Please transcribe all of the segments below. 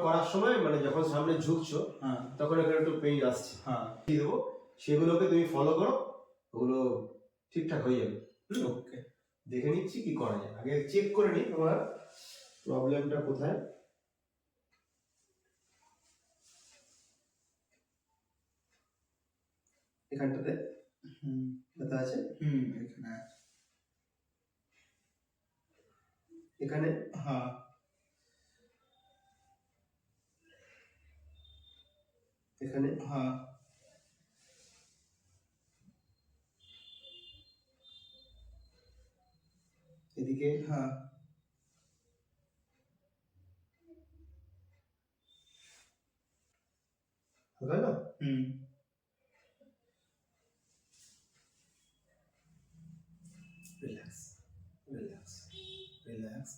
করার সময় মানে যখন সামনে ঝুঁকছো তখন এখানে একটু পেইন আসছে, কি দেবো সেগুলোকে তুমি ফলো করো, ওগুলো ঠিকঠাক হয়ে যাবে। ওকে, দেখে নিচ্ছি কি করা যায়, আগে চেক করে নিই তোমার প্রবলেমটা কোথায়। এখানটাতে ব্যথা আছে, এখানে এখানে এদিকে হবে না? Relax relax relax.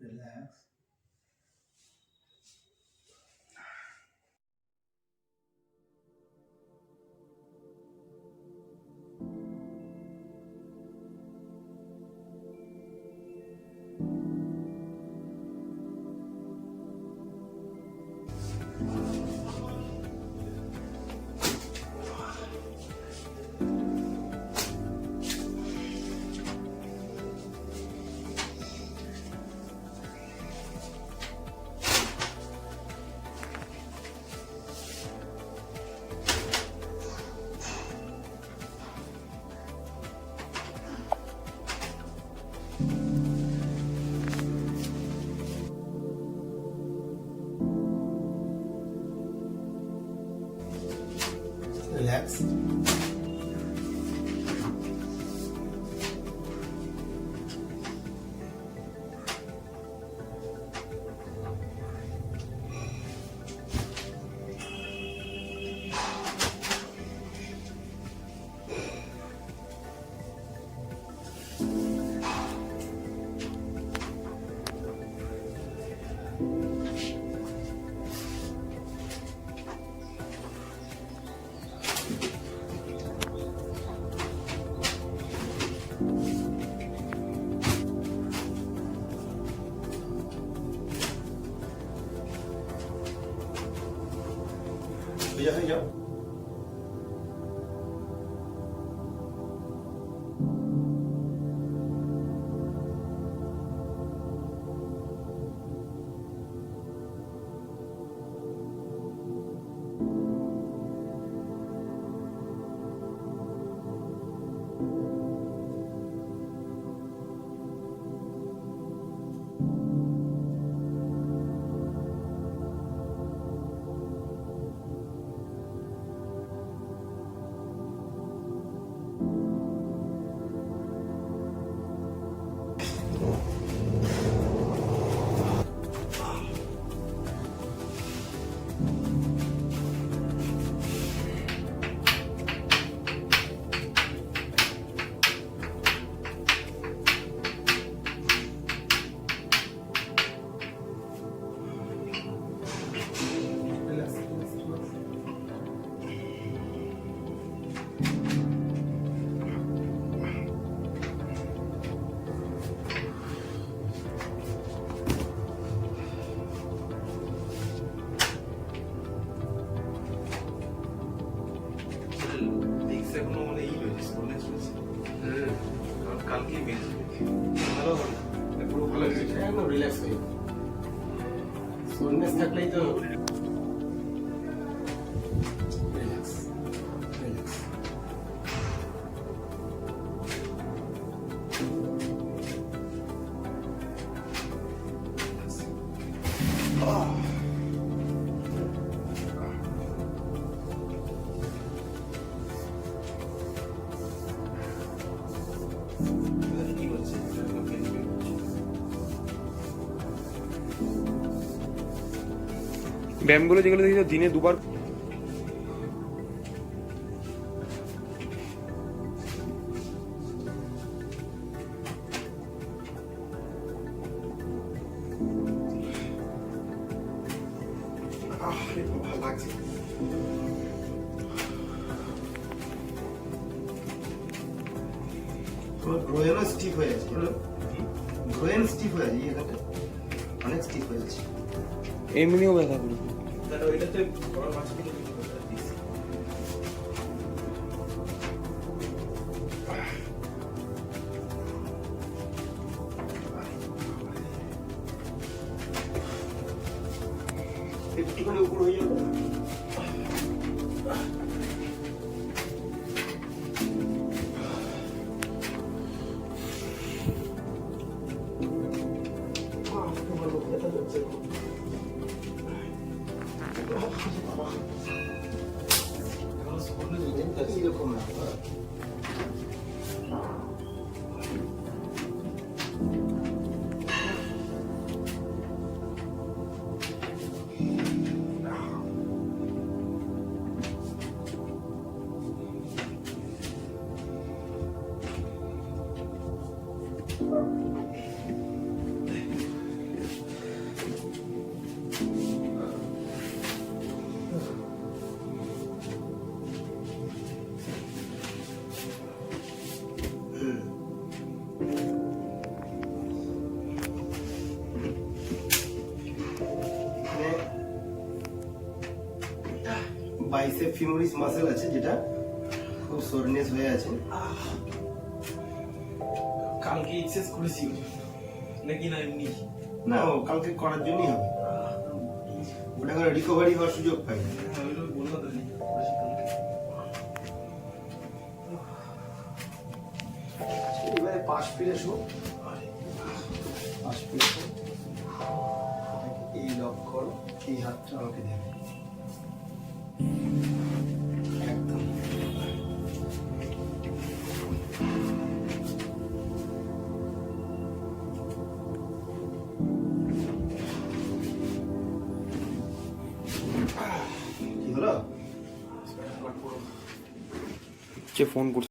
Relax. Relax. হয়ে যাও। কালকে ভালো হবে, পুরো ভালো হয়ে গেছে, একদম রিল্যাক্স হয়ে যাবে। সোলনেস থাকলেই তো রিল্যাক্স রিল্যাক্স। ব্যায়ামগুলো যেগুলো দেখি দিনে দুবার ভালো লাগছে। তোমার গ্রোয়েনও স্টিফ হয়ে আছে, গ্রোয়েন স্টিফ হয়ে আছে, এখানে অনেক স্টিফ হয়ে যাচ্ছে। এমনিও ব্যথা করবে। তাহলে ওইটাতে বড় মাছ কিনে দিচ্ছি। একটুখানি উপর হয়ে যাবে। এরকম না বাইসেপ ফিমোরিস মাসেল আছে, যেটা খুব সোরনেস হয়ে আছে। কালকে এক্সারসাইজ করেছি নাকি না এমনি? না, ও কালকে করার জন্যই হবে, ওটা করে রিকভারি হওয়ার সুযোগ পাই। বললাম তো এবারে পাশ ফিরে শো, পাশ ফিরে শো, এই লক করো, এই হাতটা আমাকে দেবে একদম। কি হলো? ফোন করছে।